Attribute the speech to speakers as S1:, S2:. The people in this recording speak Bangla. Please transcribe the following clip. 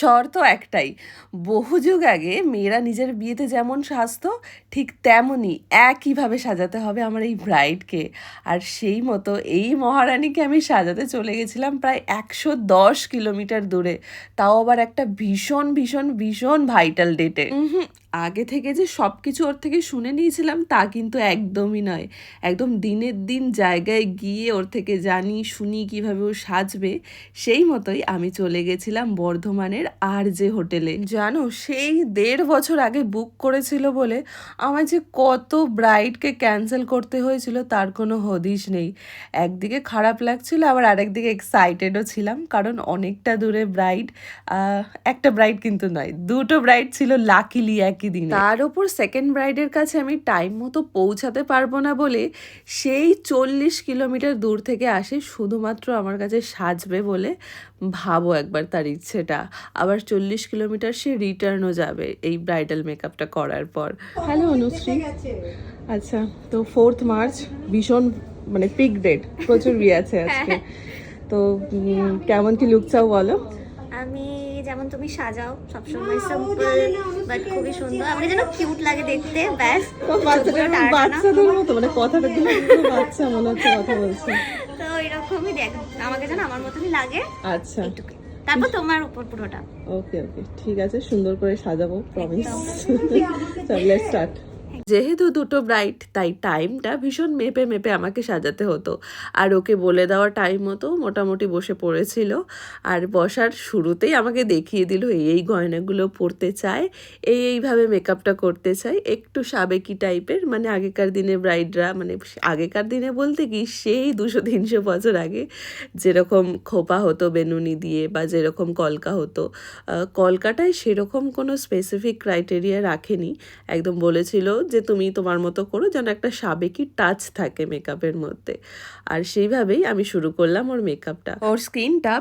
S1: শর্ত একটাই, বহু যুগ আগে মেয়েরা নিজের বিয়েতে যেমন সাজতো ঠিক তেমনই একইভাবে সাজাতে হবে আমার এই ব্রাইডকে। আর সেই মতো এই মহারানীকে আমি সাজাতে চলে গেছিলাম প্রায় 110 কিলোমিটার দূরে, তাও আবার একটা ভীষণ ভীষণ ভীষণ ভাইটাল ডেটে। আগে থেকে যে সব কিছু ওর থেকে শুনে নিয়েছিলাম তা কিন্তু একদমই নয়। একদম দিনের দিন জায়গায় গিয়ে ওর থেকে জানি শুনি কিভাবে ও সাজবে, সেই মতোই আমি চলে গেছিলাম বর্ধমানের RJ হোটেলে। জানো, সেই 1.5 বছর আগে বুক করেছিল বলে আমার যে কত ব্রাইডকে ক্যান্সেল করতে হয়েছিল তার কোনো হদিশ নেই। একদিকে খারাপ লাগছিল, আবার আরেকদিকে এক্সাইটেডও ছিলাম, কারণ অনেকটা দূরে ব্রাইড। একটা ব্রাইড কিন্তু নয়, দুটো ব্রাইড ছিল লাকিলি একই দিনে। তার ওপর সেকেন্ড ব্রাইডের কাছে আমি টাইম মতো পৌঁছাতে পারবো না বলে সেই 40 কিলোমিটার দূর থেকে আসে শুধুমাত্র আমার কাছে সাজবে বলে। ভাবো একবার তার ইচ্ছেটা, আবার 40 কিলোমিটার সে রিটার্নও যাবে এই ব্রাইডাল মেকআপটা করার পর। হ্যালো অনুশ্রী। আচ্ছা, তো 4th মার্চ ভীষণ মানে পিক ডেট, প্রচুর বিয়ে আছে আজকে। তো কেমন কি লুক চাও বলো?
S2: আমি যেমন তুমি সাজাও সবসময় সিম্পল বাট খুবই সুন্দর, আমাকে যেন কিউট লাগে দেখতে, ব্যাস।
S1: বাচ্চাদের মতো মানে কথাটা দিলে বাচ্চা মনে হচ্ছে কথা বলছে।
S2: তো এরকমই দেখ, আমাকে যেন আমার মতনই লাগে।
S1: আচ্ছা,
S2: তারপর তোমার উপর পুরোটা।
S1: ওকে ওকে, ঠিক আছে, সুন্দর করে সাজাবো, প্রমিস। চল লেটস স্টার্ট। যেহেতু দুটো ব্রাইড, তাই টাইমটা ভীষণ মেপে মেপে আমাকে সাজাতে হতো। আর ওকে বলে দেওয়া টাইম মতো মোটামুটি বসে পড়েছিল। আর বসার শুরুতেই আমাকে দেখিয়ে দিল এই গয়নাগুলো পরতে চায়, এইভাবে মেকআপটা করতে চায়, একটু সাবেকি টাইপের। মানে আগেকার দিনে ব্রাইডরা, মানে আগেকার দিনে বলতে কি সেই 200-300 বছর আগে যেরকম খোপা হতো বেনুনি দিয়ে বা যেরকম কলকা হতো, কলকাটায় সেরকম কোনো স্পেসিফিক ক্রাইটেরিয়া রাখেনি। একদম বলেছিল যে তুমি তোমার মতো করো, যেন একটা সাবেকি টাচ থাকে মেকআপের মধ্যে। আর সেইভাবেই আমি শুরু করলাম ওর মেকআপটা। ওর স্কিনটা